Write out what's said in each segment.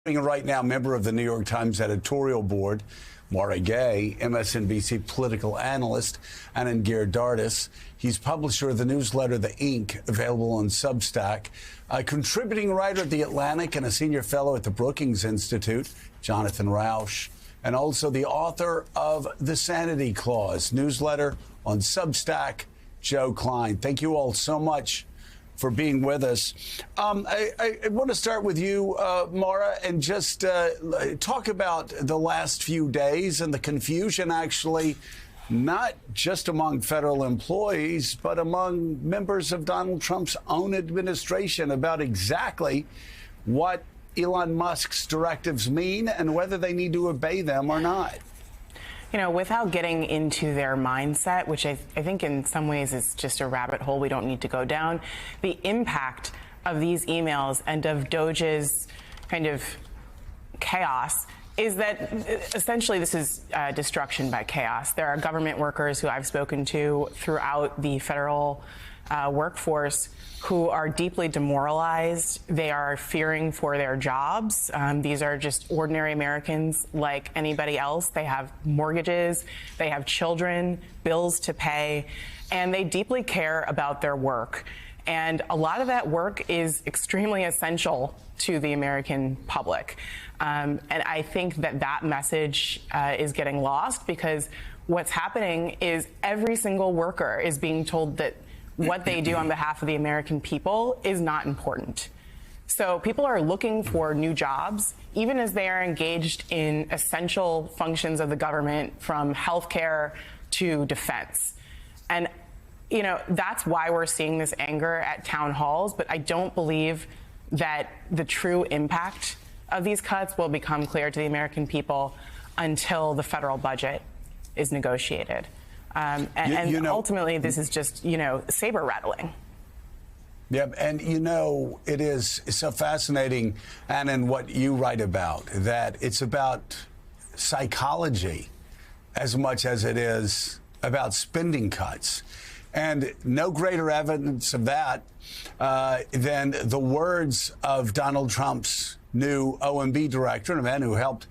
Right now, member of the New York Times editorial board, Mara Gay, MSNBC political analyst, Anand Giridharadas. He's publisher of the newsletter The Ink, available on Substack. A contributing writer at The Atlantic and a senior fellow at the Brookings Institute, Jonathan Rauch. And also the author of The Sanity Clause newsletter on Substack, Joe Klein. Thank you all so much for being with us. I want to start with you, Mara, and just talk about the last few days and the confusion, actually, not just among federal employees, but among members of Donald Trump's own administration about exactly what Elon Musk's directives mean and whether they need to obey them or not. You know, without getting into their mindset, which I think in some ways is just a rabbit hole we don't need to go down, the impact of these emails and of Doge's kind of chaos is that essentially this is destruction by chaos. There are government workers who I've spoken to throughout the federal workforce who are deeply demoralized. They are fearing for their jobs. These are just ordinary Americans like anybody else. They have mortgages, they have children, bills to pay, and they deeply care about their work. And a lot of that work is extremely essential to the American public. And I think that message is getting lost because what's happening is every single worker is being told that what they do on behalf of the American people is not important. So people are looking for new jobs, even as they are engaged in essential functions of the government, from healthcare to defense. And, you know, that's why we're seeing this anger at town halls. But I don't believe that the true impact of these cuts will become clear to the American people until the federal budget is negotiated. And ultimately, this is just, saber rattling. Yep. And, it is so fascinating, Anna, in what you write about, that it's about psychology as much as it is about spending cuts. And no greater evidence of that than the words of Donald Trump's new OMB director, a man who helped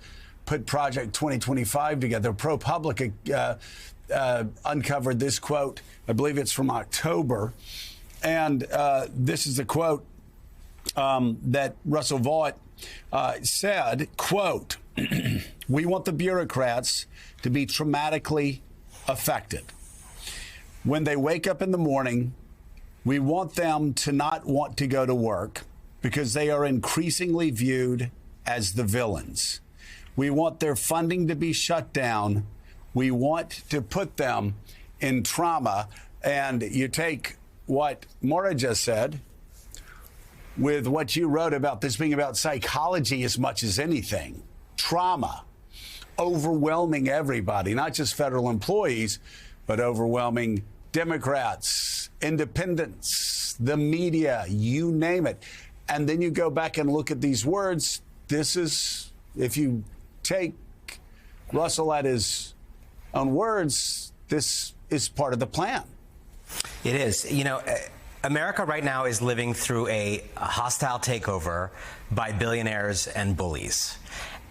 put Project 2025 together. ProPublica uncovered this quote. I believe it's from October. And this is the quote that Russell Vought said, quote, "We want the bureaucrats to be traumatically affected. When they wake up in the morning, we want them to not want to go to work because they are increasingly viewed as the villains. We want their funding to be shut down. We want to put them in trauma." And you take what Mara just said with what you wrote about this being about psychology as much as anything. Trauma, overwhelming everybody, not just federal employees, but overwhelming Democrats, independents, the media, you name it. And then you go back and look at these words. This is, if you take Russell at his own words, this is part of the plan. It is. America right now is living through a hostile takeover by billionaires and bullies.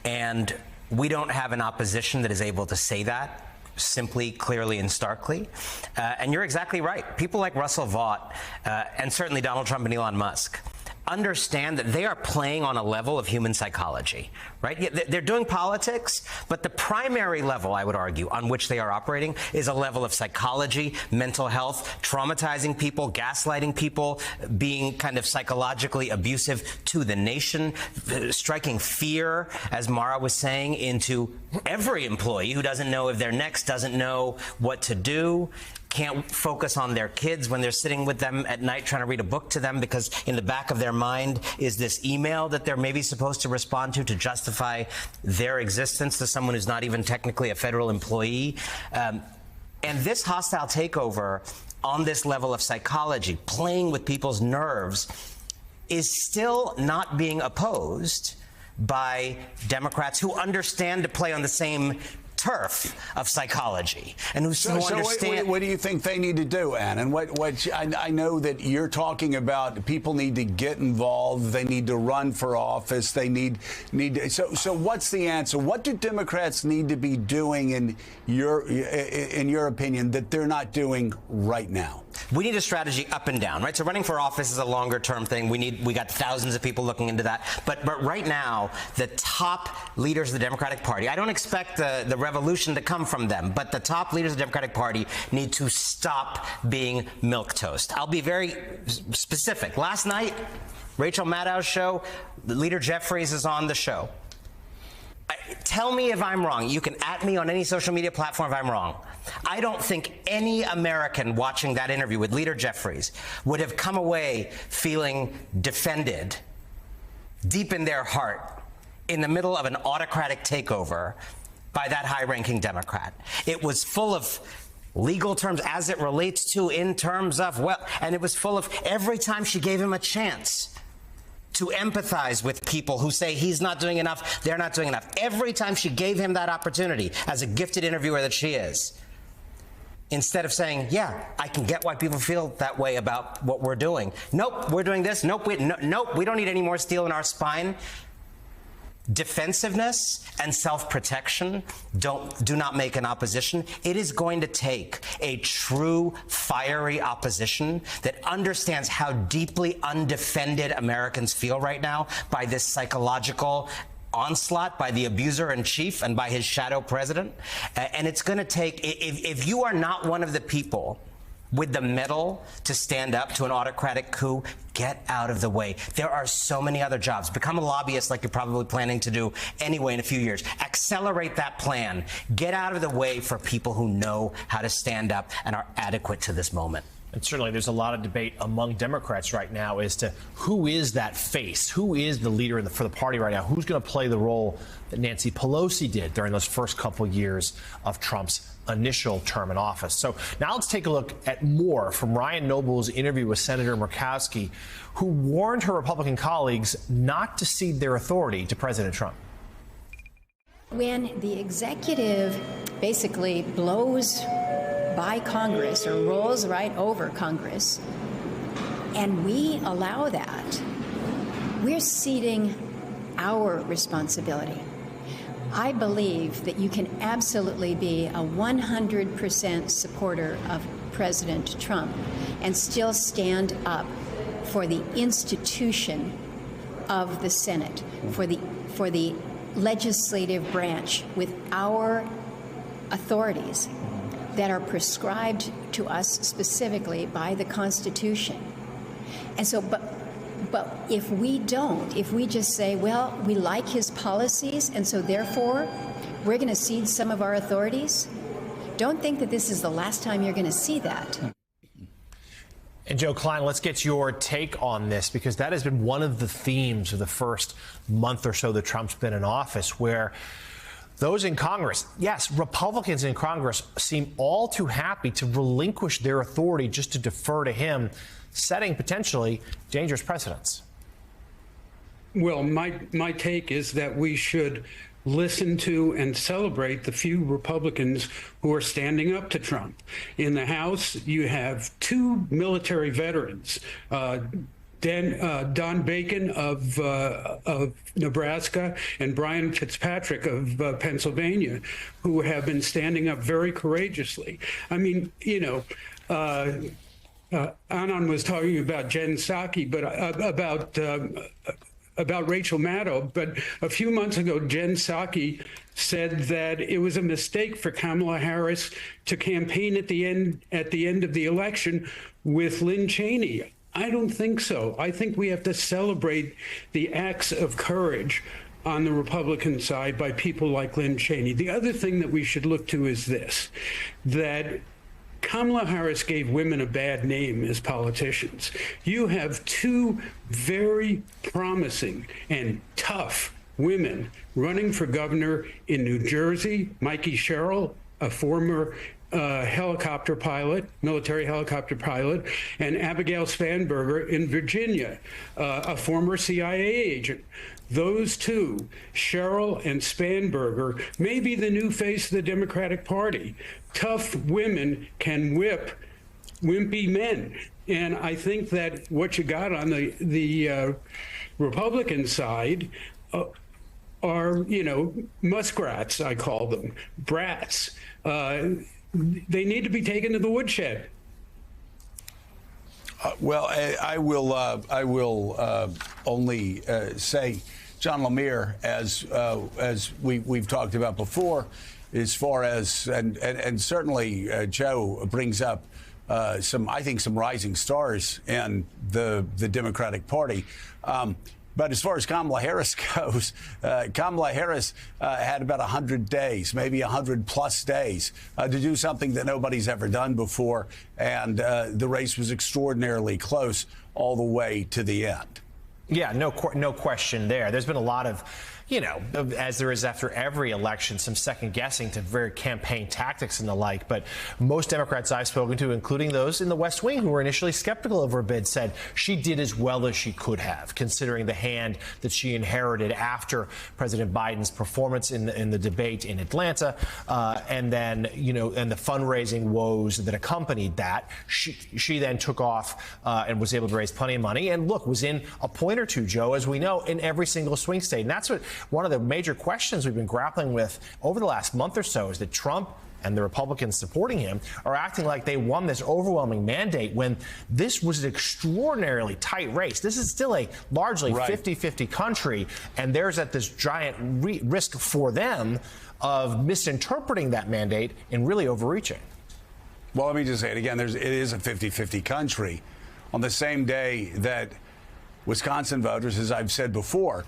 And we don't have an opposition that is able to say that simply, clearly, and starkly. And you're exactly right. People like Russell Vought and certainly Donald Trump and Elon Musk understand that they are playing on a level of human psychology, right? They're doing politics, but the primary level, I would argue, on which they are operating is a level of psychology, mental health, traumatizing people, gaslighting people, being kind of psychologically abusive to the nation, striking fear, as Mara was saying, into every employee who doesn't know if they're next, doesn't know what to do, can't focus on their kids when they're sitting with them at night trying to read a book to them because in the back of their mind is this email that they're maybe supposed to respond to justify their existence to someone who's not even technically a federal employee. And this hostile takeover on this level of psychology, playing with people's nerves, is still not being opposed by Democrats who understand to play on the same turf of psychology and who understand. What do you think they need to do, Ann? And I know that you're talking about people need to get involved. They need to run for office. They need to, so what's the answer? What do Democrats need to be doing in your opinion that they're not doing right now? We need a strategy up and down, right? So running for office is a longer term thing. We got thousands of people looking into that. But right now, the top leaders of the Democratic Party, I don't expect the revolution to come from them, but the top leaders of the Democratic Party need to stop being milquetoast. I'll be very specific. Last night, Rachel Maddow's show, Leader Jeffries is on the show. Tell me if I'm wrong. You can @ me on any social media platform if I'm wrong. I don't think any American watching that interview with Leader Jeffries would have come away feeling defended deep in their heart in the middle of an autocratic takeover by that high-ranking Democrat. It was full of legal terms as it relates to in terms of, well, and it was full of every time she gave him a chance to empathize with people who say he's not doing enough, they're not doing enough. Every time she gave him that opportunity as a gifted interviewer that she is, instead of saying, yeah, I can get why people feel that way about what we're doing. Nope, we're doing this. Nope, nope, we don't need any more steel in our spine. Defensiveness and self-protection do not make an opposition. It is going to take a true fiery opposition that understands how deeply undefended Americans feel right now by this psychological onslaught by the abuser in chief and by his shadow president. And it's going to take, if you are not one of the people with the mettle to stand up to an autocratic coup, get out of the way. There are so many other jobs. Become a lobbyist like you're probably planning to do anyway in a few years. Accelerate that plan. Get out of the way for people who know how to stand up and are adequate to this moment. And certainly there's a lot of debate among Democrats right now as to who is that face, who is the leader for the party right now, who's going to play the role that Nancy Pelosi did during those first couple years of Trump's initial term in office. So now let's take a look at more from Ryan Noble's interview with Senator Murkowski, who warned her Republican colleagues not to cede their authority to President Trump. When the executive basically blows by Congress or rolls right over Congress, and we allow that, we're ceding our responsibility. I believe that you can absolutely be a 100% supporter of President Trump and still stand up for the institution of the Senate, for the legislative branch with our authorities that are prescribed to us specifically by the Constitution. And so, but if we don't, if we just say, well, we like his policies, and so therefore we're going to cede some of our authorities, don't think that this is the last time you're going to see that. And Joe Klein, let's get your take on this, because that has been one of the themes of the first month or so that Trump's been in office, where those in Congress, yes, Republicans in Congress seem all too happy to relinquish their authority just to defer to him, setting potentially dangerous precedents. Well, my take is that we should listen to and celebrate the few Republicans who are standing up to Trump. In the House, you have two military veterans, Don Bacon of Nebraska and Brian Fitzpatrick of Pennsylvania, who have been standing up very courageously. I mean, you know, Anand was talking about Jen Psaki, but about Rachel Maddow. But a few months ago, Jen Psaki said that it was a mistake for Kamala Harris to campaign at the end of the election with Lynn Cheney. I don't think so. I think we have to celebrate the acts of courage on the Republican side by people like Lynn Cheney. The other thing that we should look to is this, that Kamala Harris gave women a bad name as politicians. You have two very promising and tough women running for governor in New Jersey, Mikey Sherrill, a former helicopter pilot, military helicopter pilot, and Abigail Spanberger in Virginia, a former CIA agent. those two, Cheryl and Spanberger, may be the new face of the Democratic Party. Tough women can whip wimpy men. And I think that what you got on the Republican side are, muskrats, I call them, brats. They need to be taken to the woodshed. Well, I will only say, John Lemire, as we've talked about before, as far as and certainly Joe brings up some rising stars in the Democratic Party. But as far as Kamala Harris goes, Kamala Harris had about 100 days, maybe 100 plus days, to do something that nobody's ever done before. And the race was extraordinarily close all the way to the end. Yeah, no question there. There's been a lot of, as there is after every election, some second guessing to very campaign tactics and the like. But most Democrats I've spoken to, including those in the West Wing who were initially skeptical of her bid, said she did as well as she could have, considering the hand that she inherited after President Biden's performance in the debate in Atlanta, and then, and the fundraising woes that accompanied that. She then took off and was able to raise plenty of money. And look, was in a point or two, Joe, as we know, in every single swing state. And that's one of the major questions we've been grappling with over the last month or so, is that Trump and the Republicans supporting him are acting like they won this overwhelming mandate when this was an extraordinarily tight race. This is still a largely 50-50 country, and there's at this giant risk for them of misinterpreting that mandate and really overreaching. Well, let me just say it again. It is a 50-50 country. On the same day that Wisconsin voters, as I've said before,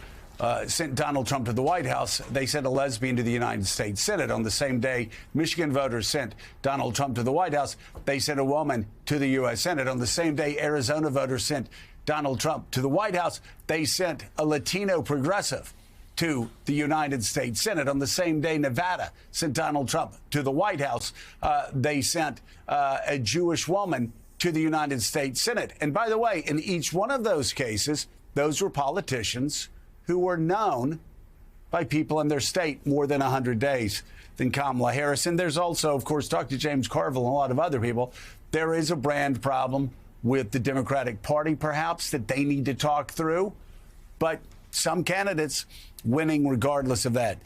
sent Donald Trump to the White House, they sent a lesbian to the United States Senate. On the same day Michigan voters sent Donald Trump to the White House, they sent a woman to the U.S. Senate. On the same day Arizona voters sent Donald Trump to the White House, they sent a Latino progressive to the United States Senate. On the same day Nevada sent Donald Trump to the White House, they sent a Jewish woman to the United States Senate. And by the way, in each one of those cases, those were politicians who were known by people in their state more than 100 days than Kamala Harris. And there's also, of course, talk to James Carville and a lot of other people, there is a brand problem with the Democratic Party, perhaps, that they need to talk through. But some candidates winning regardless of that.